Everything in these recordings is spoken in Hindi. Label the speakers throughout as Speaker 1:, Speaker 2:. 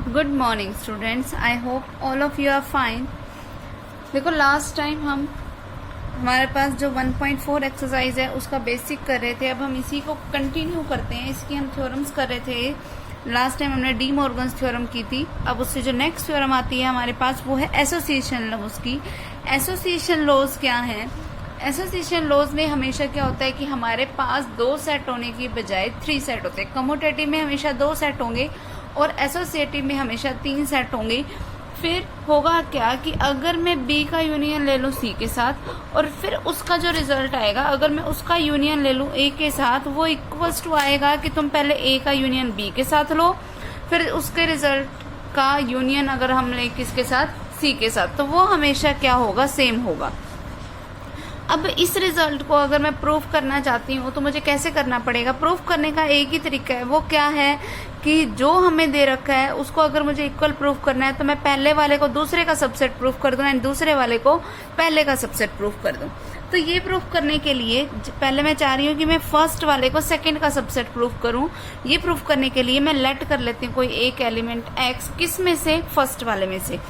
Speaker 1: Good morning students, I hope all of you are fine. देखो लास्ट टाइम हमारे पास जो 1.4 एक्सरसाइज है उसका बेसिक कर रहे थे। अब हम इसी को कंटिन्यू करते हैं, इसकी हम थ्योरम्स कर रहे थे। लास्ट टाइम हमने डी मॉर्गन्स थ्योरम की थी। अब उससे जो नेक्स्ट थ्योरम आती है हमारे पास वो है एसोसिएशन लॉज की। एसोसिएशन लॉज क्या है? एसोसिएशन लॉज में हमेशा क्या होता है कि हमारे पास 2 सेट होने की बजाय 3 सेट होते हैं। कम्यूटेटिव में हमेशा 2 सेट होंगे और एसोसिएटिव में हमेशा 3 सेट होंगे। फिर होगा क्या कि अगर मैं बी का यूनियन ले लूँ सी के साथ और फिर उसका जो रिजल्ट आएगा, अगर मैं उसका यूनियन ले लूँ ए के साथ, वो इक्वल्स टू आएगा कि तुम पहले ए का यूनियन बी के साथ लो, फिर उसके रिजल्ट का यूनियन अगर हम ले किसके साथ, सी के साथ, तो वो हमेशा क्या होगा, सेम होगा। अब इस रिजल्ट को अगर मैं प्रूफ करना चाहती हूँ तो मुझे कैसे करना पड़ेगा? प्रूफ करने का एक ही तरीका है, वो क्या है कि जो हमें दे रखा है उसको अगर मुझे इक्वल प्रूफ करना है तो मैं पहले वाले को दूसरे का सबसेट प्रूफ कर दूं एंड दूसरे वाले को पहले का सबसेट प्रूफ कर दूं। तो ये प्रूफ करने के लिए पहले मैं चाह रही हूँ कि मैं फर्स्ट वाले को सेकंड का सबसेट प्रूफ करूँ। ये प्रूफ करने के लिए मैं लेट कर लेती हूँ कोई एक एलिमेंट एक्स, किस में से, फर्स्ट वाले में से।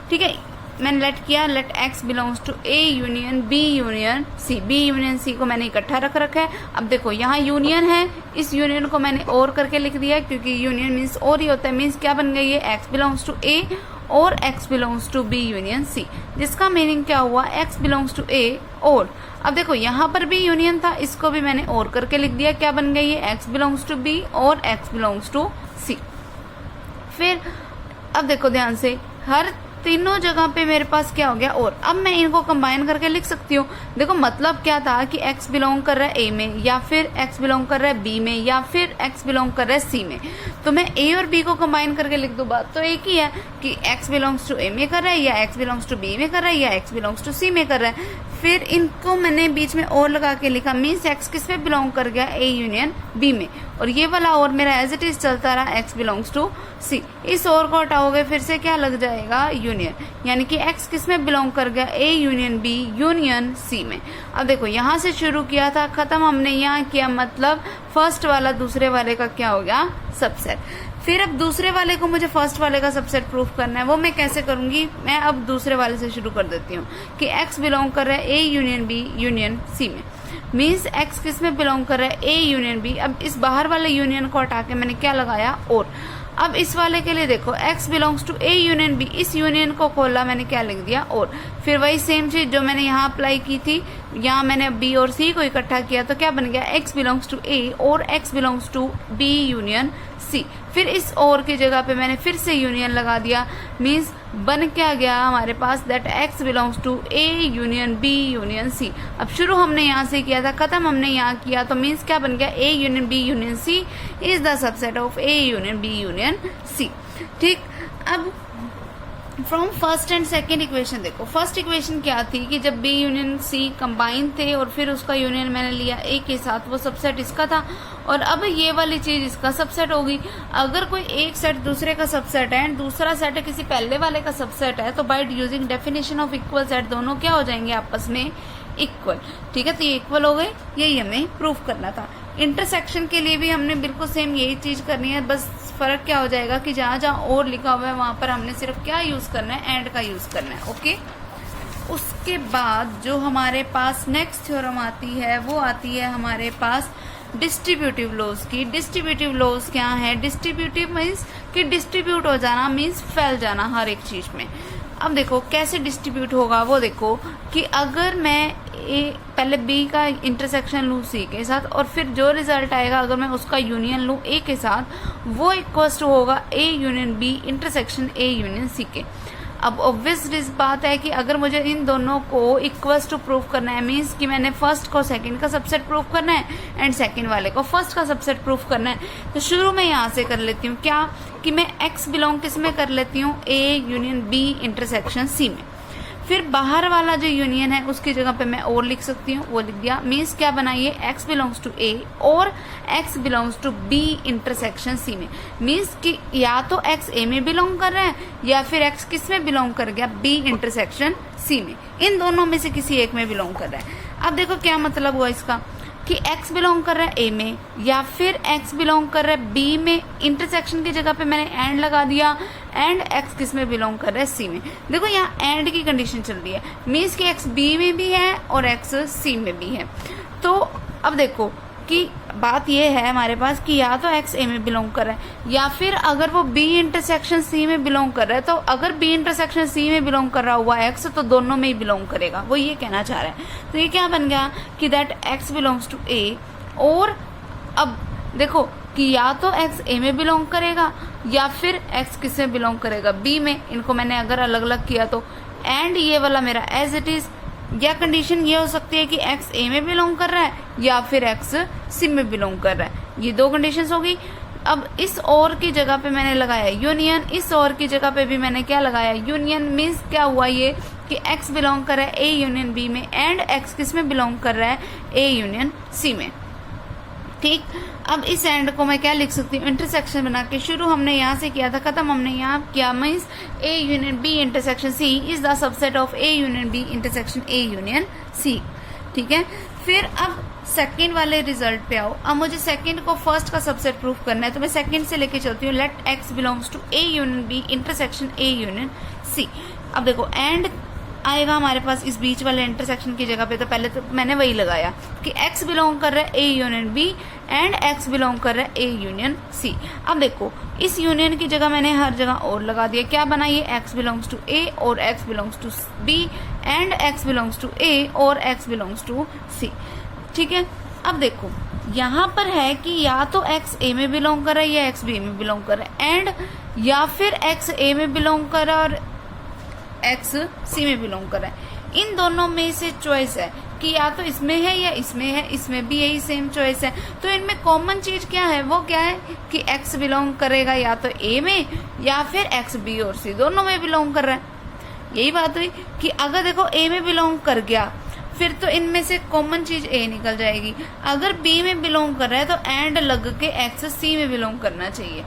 Speaker 1: ठीक है, मैंने लेट किया, let X belongs to A union B union C. B union C को मैंने इकट्ठा रख रखा है। अब देखो यहाँ यूनियन है, इस यूनियन को मैंने और करके लिख दिया क्योंकि यूनियन मीन्स और ही होता है। मीन्स क्या बन गई है, एक्स बिलोंग्स टू ए और X belongs to B union C, जिसका मीनिंग क्या हुआ, एक्स बिलोंग्स टू ए और। अब देखो यहाँ पर भी यूनियन था, इसको भी मैंने और करके लिख दिया, क्या बन गई है, एक्स बिलोंग्स टू बी और एक्स बिलोंग्स टू सी। फिर अब देखो ध्यान से, हर तीनों जगह पे मेरे पास क्या हो गया और। अब मैं इनको कंबाइन करके लिख सकती हूँ। देखो मतलब क्या था कि x बिलोंग कर रहा है a में, या फिर x बिलोंग कर रहा है b में, या फिर x बिलोंग कर रहा है c में। तो मैं a और b को कंबाइन करके लिख दूँ, बात तो एक ही है कि x बिलोंग्स टू a में कर रहा है, या x बिलोंग्स टू b में कर रहा है, या x बिलोंग्स टू c में कर रहा है। फिर इनको मैंने बीच में और लगा के लिखा, मीन्स x किस में बिलोंग कर गया, a यूनियन b में, और ये वाला और मेरा एज इट इज चलता रहा, x बिलोंग्स टू c। इस और को हटाओगे फिर से क्या लग जाएगा, यूनियन, यानी कि x किस में बिलोंग कर गया, a union b union c में। अब देखो यहाँ से शुरू किया था, खत्म हमने यहाँ किया, मतलब फर्स्ट वाला दूसरे वाले का क्या हो गया, सबसेट। फिर अब दूसरे वाले को मुझे फर्स्ट वाले का सबसेट प्रूफ करना है, वो मैं कैसे करूंगी, मैं अब दूसरे वाले से शुरू कर देती हूँ कि x बिलोंग कर रहा है a union b union c में। मीन्स x किस में बिलोंग कर रहा है, a यूनियन b। अब इस बाहर वाले यूनियन को हटा के मैंने क्या लगाया, और। अब इस वाले के लिए देखो, x belongs to a union b, इस यूनियन को खोला, मैंने क्या लिख दिया, और। फिर वही सेम चीज जो मैंने यहाँ अप्लाई की थी, यहाँ मैंने b और c को इकट्ठा किया तो क्या बन गया, x बिलोंग्स टू a और x belongs to b union c। फिर इस और की जगह पे मैंने फिर से यूनियन लगा दिया, मीन्स बन क्या गया हमारे पास, that x belongs to a union b union c। अब शुरू हमने यहाँ से किया था, खत्म हमने यहाँ किया, तो मीन्स क्या बन गया, a union b union c is the subset of a union b union c। ठीक, अब from first and second equation देखो, फर्स्ट इक्वेशन क्या थी कि जब b यूनियन c कंबाइन थे और फिर उसका यूनियन मैंने लिया a के साथ, वो सबसेट इसका था, और अब ये वाली चीज इसका सबसेट होगी। अगर कोई एक सेट दूसरे का सबसेट है एंड दूसरा सेट किसी पहले वाले का सबसेट है, तो bye using definition of equal set दोनों क्या हो जाएंगे आपस में, इक्वल। ठीक है, तो ये इक्वल हो गए, यही हमें प्रूफ करना था। इंटरसेक्शन के लिए भी हमने बिल्कुल सेम यही चीज करनी है, बस फर्क क्या हो जाएगा कि जहां जहां और लिखा हुआ है वहां पर हमने सिर्फ क्या यूज करना है, एंड का यूज करना है। ओके, उसके बाद जो हमारे पास नेक्स्ट थ्योरम आती है वो आती है हमारे पास डिस्ट्रीब्यूटिव लॉज की। डिस्ट्रीब्यूटिव लॉज क्या है, डिस्ट्रीब्यूटिव मीन्स कि डिस्ट्रीब्यूट हो जाना, मीन्स फैल जाना हर एक चीज में। अब देखो कैसे डिस्ट्रीब्यूट होगा, वो देखो कि अगर मैं पहले b का इंटरसेक्शन लूँ c के साथ और फिर जो रिजल्ट आएगा अगर मैं उसका यूनियन लूँ a के साथ, वो इक्वल्स टू होगा a union b intersection a union c के। अब ऑब्वियस बात है कि अगर मुझे इन दोनों को इक्वल्स टू प्रूफ करना है, मीन्स कि मैंने फर्स्ट को सेकंड का सबसेट प्रूफ करना है एंड सेकंड वाले को फर्स्ट का सबसेट प्रूफ करना है, तो शुरू में यहाँ से कर लेती हूँ क्या कि मैं x बिलोंग किस में कर लेती हूँ, a union b intersection c में। फिर बाहर वाला जो यूनियन है उसकी जगह पे मैं और लिख सकती हूँ, वो लिख दिया, मीन्स क्या बनाइए, x बिलोंग्स टू a और x belongs to b intersection c में। मीन्स कि या तो x a में बिलोंग कर रहा है या फिर x किस में बिलोंग कर गया, b इंटरसेक्शन c में। इन दोनों में से किसी एक में बिलोंग कर रहा है। अब देखो क्या मतलब हुआ इसका, कि x बिलोंग कर रहा है a में या फिर x बिलोंग कर रहा है b में, इंटरसेक्शन की जगह पे मैंने एंड लगा दिया, एंड x किस में बिलोंग कर रहा है c में। देखो यहाँ एंड की कंडीशन चल रही है, मीन्स कि x b में भी है और x c में भी है। तो अब देखो कि बात ये है हमारे पास कि या तो x a में बिलोंग कर रहा है या फिर अगर वो b इंटरसेक्शन c में बिलोंग कर रहा है, तो अगर b इंटरसेक्शन c में बिलोंग कर रहा हुआ x तो दोनों में ही बिलोंग करेगा, वो ये कहना चाह रहा है। तो ये क्या बन गया कि that x belongs to a, और अब देखो कि या तो x a में बिलोंग करेगा या फिर x किस में बिलोंग करेगा, b में। इनको मैंने अगर अलग अलग किया तो एंड ये वाला मेरा एज इट इज, या कंडीशन ये हो सकती है कि x a में बिलोंग कर रहा है या फिर x c में बिलोंग कर रहा है। ये दो कंडीशंस हो गई। अब इस और की जगह पे मैंने लगाया यूनियन, इस और की जगह पे भी मैंने क्या लगाया यूनियन। मीन्स क्या हुआ ये कि x बिलोंग कर रहा है a यूनियन b में एंड x किस में बिलोंग कर रहा है a यूनियन c में। ठीक, अब इस एंड को मैं क्या लिख सकती हूँ, इंटरसेक्शन बना के। शुरू हमने यहाँ से किया था, खत्म हमने यहाँ किया। Means a union b intersection c is the subset of a union b intersection a union c। ठीक है, फिर अब सेकंड वाले रिजल्ट पे आओ। अब मुझे सेकंड को फर्स्ट का सबसेट प्रूफ करना है, तो मैं सेकंड से लेके चलती हूँ। Let x belongs to a union b intersection a union c। अब देखो एंड आएगा हमारे पास इस बीच वाले इंटरसेक्शन की जगह पे, तो पहले तो मैंने वही लगाया कि x बिलोंग कर रहा है a union b and x belong कर रहा है a यूनियन c। अब देखो इस यूनियन की जगह मैंने हर जगह और लगा दिया। क्या बना ये x बिलोंग्स टू a और x belongs to b and x belongs to a और x बिलोंग्स टू c। ठीक है, अब देखो यहाँ पर है कि या तो x a में बिलोंग कर रहा है या x b में बिलोंग कर रहा है, एंड या फिर x a में बिलोंग कर रहा है और x c में बिलोंग कर रहा है। इन दोनों में से चॉइस है कि या तो इसमें है या इसमें है, इसमें भी यही सेम चॉइस है। तो इनमें कॉमन चीज क्या है, वो क्या है कि x बिलोंग करेगा या तो a में या फिर x b और c दोनों में बिलोंग कर रहा है। यही बात हुई कि अगर देखो a में बिलोंग कर गया फिर तो इनमें से कॉमन चीज a निकल जाएगी। अगर b में बिलोंग कर रहा है तो एंड लग के x c में बिलोंग करना चाहिए,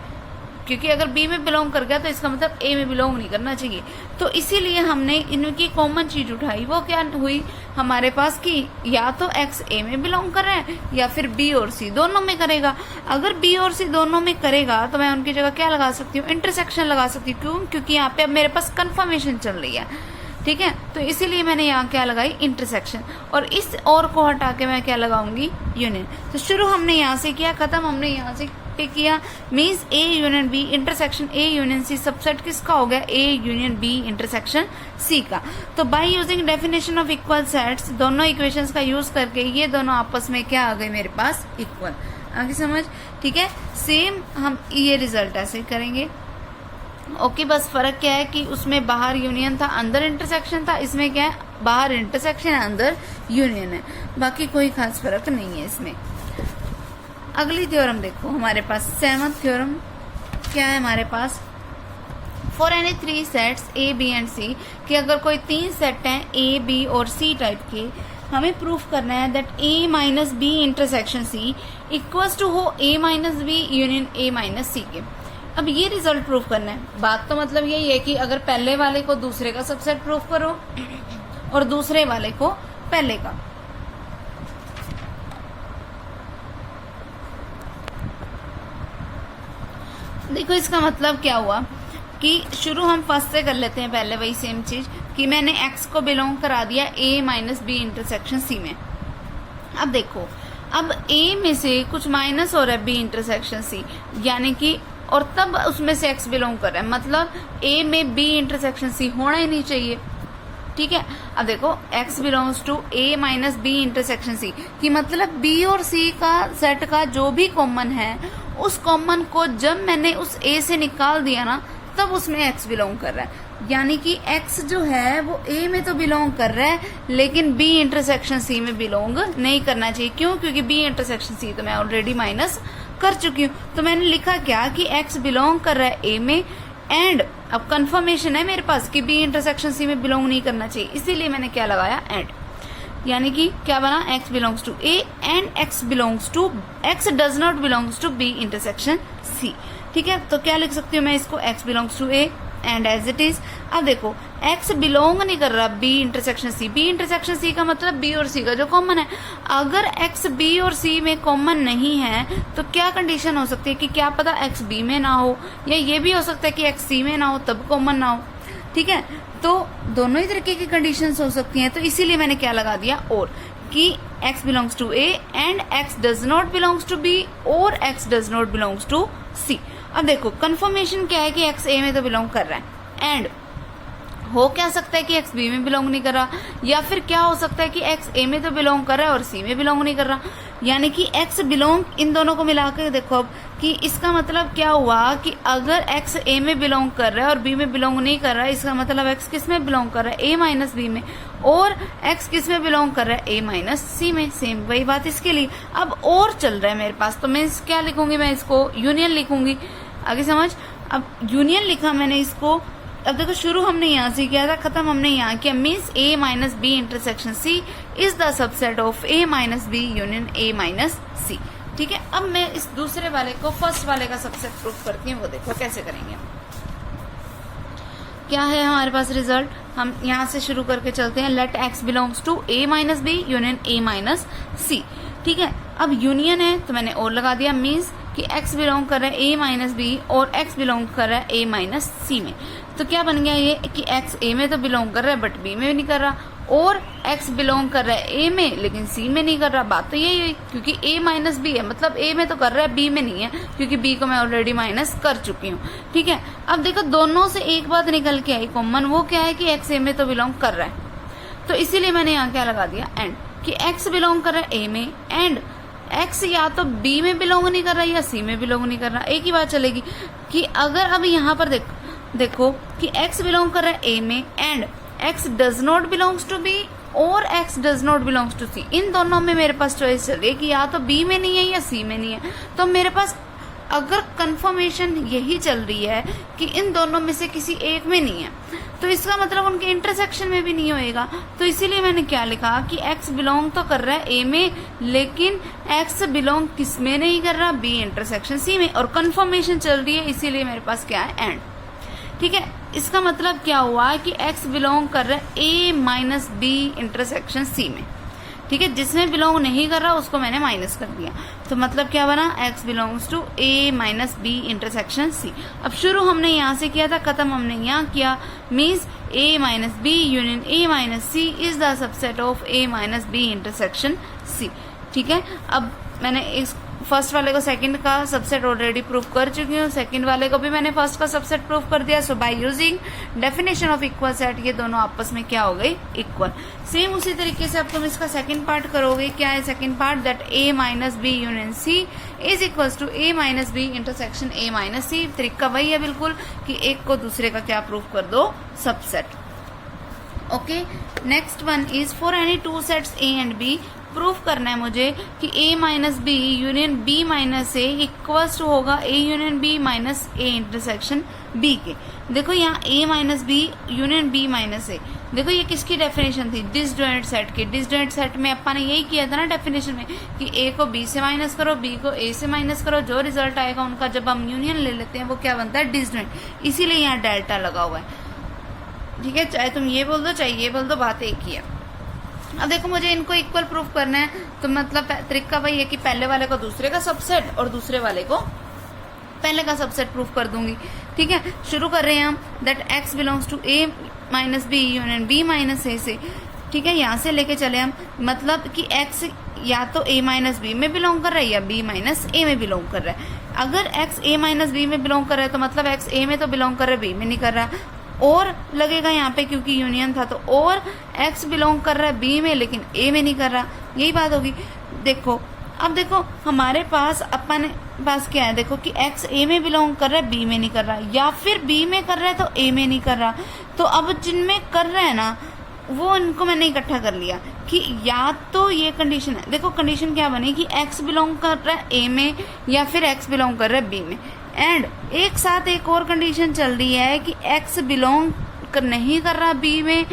Speaker 1: क्योंकि अगर b में बिलोंग कर गया तो इसका मतलब a में बिलोंग नहीं करना चाहिए। तो इसीलिए हमने इनकी कॉमन चीज उठाई। वो क्या हुई हमारे पास कि या तो x a में बिलोंग कर रहा है या फिर b और c दोनों में करेगा। अगर b और c दोनों में करेगा तो मैं उनकी जगह क्या लगा सकती हूँ, इंटरसेक्शन लगा सकती हूँ। क्यों, क्योंकि यहाँ पे अब मेरे पास कंफर्मेशन चल रही है। ठीक है, तो इसीलिए मैंने यहाँ क्या लगाई, इंटरसेक्शन, और इस और को हटा के मैं क्या लगाऊंगी, यूनियन। तो शुरू हमने यहाँ से किया, खत्म हमने यहाँ से किया। Means a union b intersection a union c subset किसका हो गया, a union b intersection c का। तो bye using definition of equal sets, दोनों इक्वेशंस का यूज करके ये दोनों आपस में क्या आ गए मेरे पास, इक्वल। आगे समझ, ठीक है। सेम हम ये रिजल्ट ऐसे करेंगे। ओके, बस फर्क क्या है कि उसमें बाहर यूनियन था, अंदर इंटरसेक्शन था। इसमें क्या है, बाहर इंटरसेक्शन है, अंदर यूनियन है। बाकी कोई खास फर्क नहीं है इसमें। अगली थ्योरम देखो हमारे पास, सेवंथ थ्योरम क्या है हमारे पास, for any 3 sets A B and C, कि अगर कोई 3 सेट हैं ए बी और सी टाइप के, हमें प्रूफ करना है that A minus B intersection C equals to हो A minus B union A minus C के। अब ये रिजल्ट प्रूफ करना है। बात तो मतलब यही है कि अगर पहले वाले को दूसरे का सबसेट प्रूफ करो और दूसरे वाले को पहले का। देखो इसका मतलब क्या हुआ कि शुरू हम फर्स्ट से कर लेते हैं, पहले वही सेम चीज कि मैंने x को बिलोंग करा दिया a minus B intersection c में। अब देखो, अब a में से कुछ माइनस हो रहा है b इंटरसेक्शन c, यानी कि और तब उसमें से x बिलोंग कर रहा है, मतलब a में b इंटरसेक्शन c होना ही नहीं चाहिए। ठीक है, अब देखो x belongs to a minus B intersection c कि मतलब b और c का सेट का जो भी कॉमन है, उस कॉमन को जब मैंने उस a से निकाल दिया ना, तब उसमें x बिलोंग कर रहा है। यानी कि x जो है वो a में तो बिलोंग कर रहा है, लेकिन b इंटरसेक्शन c में बिलोंग नहीं करना चाहिए। क्यों, क्योंकि b इंटरसेक्शन c तो मैं ऑलरेडी माइनस कर चुकी हूँ। तो मैंने लिखा क्या कि x बिलोंग कर रहा है a में, एंड अब कंफर्मेशन है मेरे पास कि b इंटरसेक्शन c में बिलोंग नहीं करना चाहिए, इसीलिए मैंने क्या लगाया, एंड। यानी कि क्या बना, x belongs to a and x does not belongs to b intersection c। ठीक है, तो क्या लिख सकती हूँ मैं इसको, x बिलोंग्स टू a एंड एज इट इज। अब देखो x बिलोंग नहीं कर रहा b intersection c, b intersection c का मतलब b और c का जो कॉमन है। अगर x b और c में कॉमन नहीं है तो क्या कंडीशन हो सकती है कि क्या पता x b में ना हो, या ये भी हो सकता है कि x c में ना हो तब कॉमन ना हो। ठीक है, तो दोनों ही तरीके की कंडीशंस हो सकती हैं, तो इसीलिए मैंने क्या लगा दिया और, कि x belongs to a and x does not belongs to b और x does not belongs to c। अब देखो कंफर्मेशन क्या है कि x a में तो बिलोंग कर रहा है, एंड हो क्या सकता है कि x b में बिलोंग नहीं कर रहा, या फिर क्या हो सकता है कि x a में तो बिलोंग कर रहा है और c में बिलोंग नहीं कर रहा। यानी कि x बिलोंग, इन दोनों को मिलाकर देखो अब कि इसका मतलब क्या हुआ कि अगर x a में बिलोंग कर रहा है और b में बिलोंग नहीं कर रहा है, इसका मतलब x किस में बिलोंग कर रहा है, a माइनस b में, और x किस में बिलोंग कर रहा है, a माइनस c में। सेम वही बात इसके लिए। अब और चल रहा है मेरे पास, तो मैं क्या लिखूंगी, मैं इसको यूनियन लिखूंगी। आगे समझ। अब यूनियन लिखा मैंने इसको। अब देखो शुरू हमने यहाँ से किया था, खत्म हमने यहाँ किया, means a minus B intersection c is the subset of a minus B union a minus c। ठीक है, अब मैं इस दूसरे वाले को फर्स्ट वाले का सबसेट प्रूफ करती हूँ, वो देखो कैसे करेंगे। क्या है हमारे पास रिजल्ट, हम यहाँ से शुरू करके चलते हैं। Let x belongs to a minus B union a minus c। ठीक है, अब यूनियन है तो मैंने और लगा दिया, मीन्स कि x बिलोंग कर रहा है a माइनस बी और x बिलोंग कर रहा है a माइनस c में। तो क्या बन गया ये कि x a में तो बिलोंग कर रहा है बट b में नहीं कर रहा, और x बिलोंग कर रहा है a में लेकिन c में नहीं कर रहा। बात तो यही हुई, क्योंकि a माइनस बी है मतलब a में तो कर रहा है b में नहीं है, क्योंकि b को मैं ऑलरेडी माइनस कर चुकी हूँ। ठीक है, अब देखो दोनों से एक बात निकल के आई कॉमन, वो क्या है कि x a में तो बिलोंग कर रहा है, तो इसीलिए मैंने यहाँ क्या लगा दिया एंड, कि x बिलोंग कर रहा है a में, एंड x या तो b में बिलोंग नहीं कर रहा या c में बिलोंग नहीं कर रहा। एक ही बात चलेगी कि अगर अब यहाँ पर देखो कि x बिलोंग कर रहा है a में and x does not belongs to b और x does not belongs to c, इन दोनों में मेरे पास चॉइस चल रही है कि या तो b में नहीं है या c में नहीं है। तो मेरे पास अगर कंफर्मेशन यही चल रही है कि इन दोनों में से किसी एक में नहीं है, तो इसका मतलब उनके इंटरसेक्शन में भी नहीं होएगा। तो इसीलिए मैंने क्या लिखा कि x बिलोंग तो कर रहा है a में, लेकिन x बिलोंग किस में नहीं कर रहा, b इंटरसेक्शन c में, और कंफर्मेशन चल रही है, इसीलिए मेरे पास क्या है एंड। ठीक है, इसका मतलब क्या हुआ कि x बिलोंग कर रहा है a minus B intersection c में। ठीक है, जिसमें बिलोंग नहीं कर रहा उसको मैंने माइनस कर दिया, तो मतलब क्या बना, x belongs to a minus B intersection c। अब शुरू हमने यहाँ से किया था, खत्म हमने यहाँ किया, means a minus B union a minus c is the subset of a minus B intersection c। ठीक है, अब मैंने इस फर्स्ट वाले को सेकंड का सबसेट ऑलरेडी प्रूफ कर चुकी हूँ, सेकंड वाले को भी मैंने फर्स्ट का सबसेट प्रूफ कर दिया। So by using definition of equal set ये दोनों आपस में क्या हो गई, इक्वल। सेम उसी तरीके से अब तुम इसका सेकंड पार्ट करोगे। क्या है second part, that a minus B union c is equals to a minus B intersection a minus c। तरीका वही है बिल्कुल कि एक को दूसरे का क्या प्रूफ कर दो, subset. Okay, next one is for any two sets a and b proof करना है मुझे कि a minus B union b minus A equals to होगा a union b minus A intersection b के। देखो यहाँ a minus B union b minus A, देखो ये किसकी डेफिनेशन थी, डिसजॉइंट सेट की। डिसजॉइंट सेट में अपन ने यही किया था ना डेफिनेशन में कि a को b से माइनस करो, b को a से माइनस करो, जो रिजल्ट आएगा उनका जब हम यूनियन ले लेते हैं वो क्या बनता है, डिसजॉइंट। इसीलिए यहाँ डेल्टा लगा हुआ है। ठीक है, चाहे तुम ये बोल दो चाहे ये बोल दो, बात एक ही है। अब देखो मुझे इनको इक्वल प्रूफ करना है, तो मतलब तरीका वही है कि पहले वाले को दूसरे का सबसेट और दूसरे वाले को पहले का सबसेट प्रूफ कर दूंगी। ठीक है, शुरू कर रहे हैं हम, that x belongs to a minus B union b minus A से। ठीक है, यहाँ से लेके चले हम, मतलब कि x या तो a माइनस बी में बिलोंग कर रहा है या b माइनस ए में बिलोंग कर रहा है। अगर x a माइनस बी में बिलोंग कर रहा है तो मतलब x a में तो बिलोंग कर रहा है, b में नहीं कर रहा, और लगेगा यहाँ पे क्योंकि यूनियन था, तो और x बिलोंग कर रहा है b में लेकिन a में नहीं कर रहा, यही बात होगी। देखो अब देखो हमारे पास अपन पास क्या है, देखो कि x a में बिलोंग कर रहा है b में नहीं कर रहा, या फिर b में कर रहा है तो a में नहीं कर रहा। तो अब जिनमें कर रहा है ना वो इनको मैंने इकट्ठा कर लिया कि या तो ये कंडीशन है। देखो कंडीशन क्या बनी कि x बिलोंग कर रहा है a में या फिर x बिलोंग कर रहा है b में, एंड एक साथ एक और कंडीशन चल रही है कि x बिलोंग नहीं कर रहा b में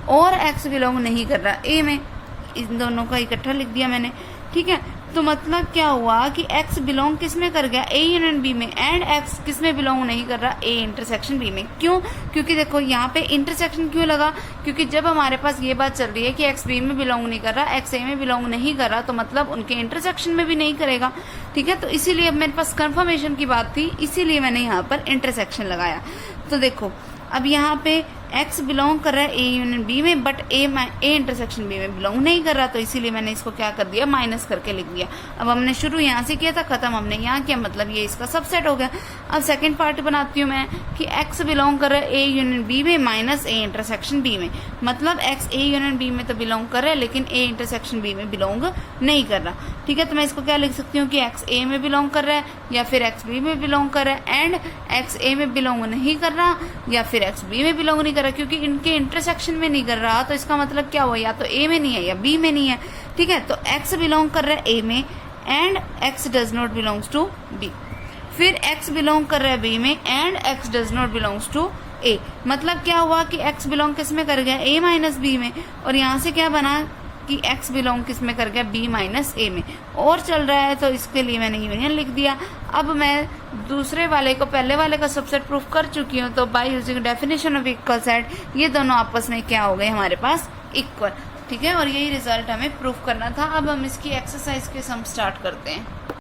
Speaker 1: और x बिलोंग नहीं कर रहा a में। इन दोनों का इकट्ठा लिख दिया मैंने। ठीक है, तो मतलब क्या हुआ कि x बिलोंग किस में कर गया, A यूनियन B में, एंड x किस में बिलोंग नहीं कर रहा, A इंटरसेक्शन B में। क्यों? क्योंकि देखो यहाँ पे इंटरसेक्शन क्यों लगा, क्योंकि जब हमारे पास ये बात चल रही है कि x B में बिलोंग नहीं कर रहा, x A में बिलोंग नहीं कर रहा, तो मतलब उनके इंटरसेक्शन में भी नहीं करेगा। ठीक है, तो इसीलिए अब मेरे पास कंफर्मेशन की बात थी, इसीलिए मैंने यहाँ पर इंटरसेक्शन लगाया। तो देखो अब यहाँ पे x बिलोंग कर रहा है A यूनियन B में, बट A इंटरसेक्शन B में बिलोंग नहीं कर रहा, तो इसीलिए मैंने इसको क्या कर दिया, माइनस करके लिख दिया। अब हमने शुरू यहाँ से किया था, खत्म हमने यहाँ किया, मतलब ये इसका सबसेट हो गया। अब सेकंड पार्ट बनाती हूँ मैं कि x बिलोंग कर रहा है A यूनियन B में माइनस A इंटरसेक्शन B में, मतलब x A यूनियन B में तो बिलोंग कर रहा है, लेकिन A इंटरसेक्शन B में बिलोंग नहीं कर रहा। ठीक है, तो मैं इसको क्या लिख सकती हूँ कि x A में बिलोंग कर रहा है, या फिर x B में बिलोंग कर रहा है, एंड x A में बिलोंग नहीं कर रहा, या फिर x B में बिलोंग नहीं कर रहा, क्योंकि इनके इंटरसेक्शन में नहीं कर रहा, तो इसका मतलब क्या हुआ, या तो A में नहीं है या B में नहीं है। ठीक है, तो x बिलोंग कर रहा है A में, and x does not belongs to B। फिर x बिलोंग कर रहा है B में, and x does not belongs to A। मतलब क्या हुआ कि x बिलोंग किस में कर गया, A माइनस B में, और यहाँ से क्या बना कि x बिलोंग किस में कर गया, B माइनस A में। और चल रहा है तो इसके लिए मैंने यूनियन लिख दिया। अब मैं दूसरे वाले को पहले वाले का सबसेट प्रूफ कर चुकी हूँ, तो bye using definition of equal set ये दोनों आपस में क्या हो गए हमारे पास, इक्वल। ठीक है, और यही रिजल्ट हमें प्रूफ करना था। अब हम इसकी एक्सरसाइज के सम स्टार्ट करते हैं।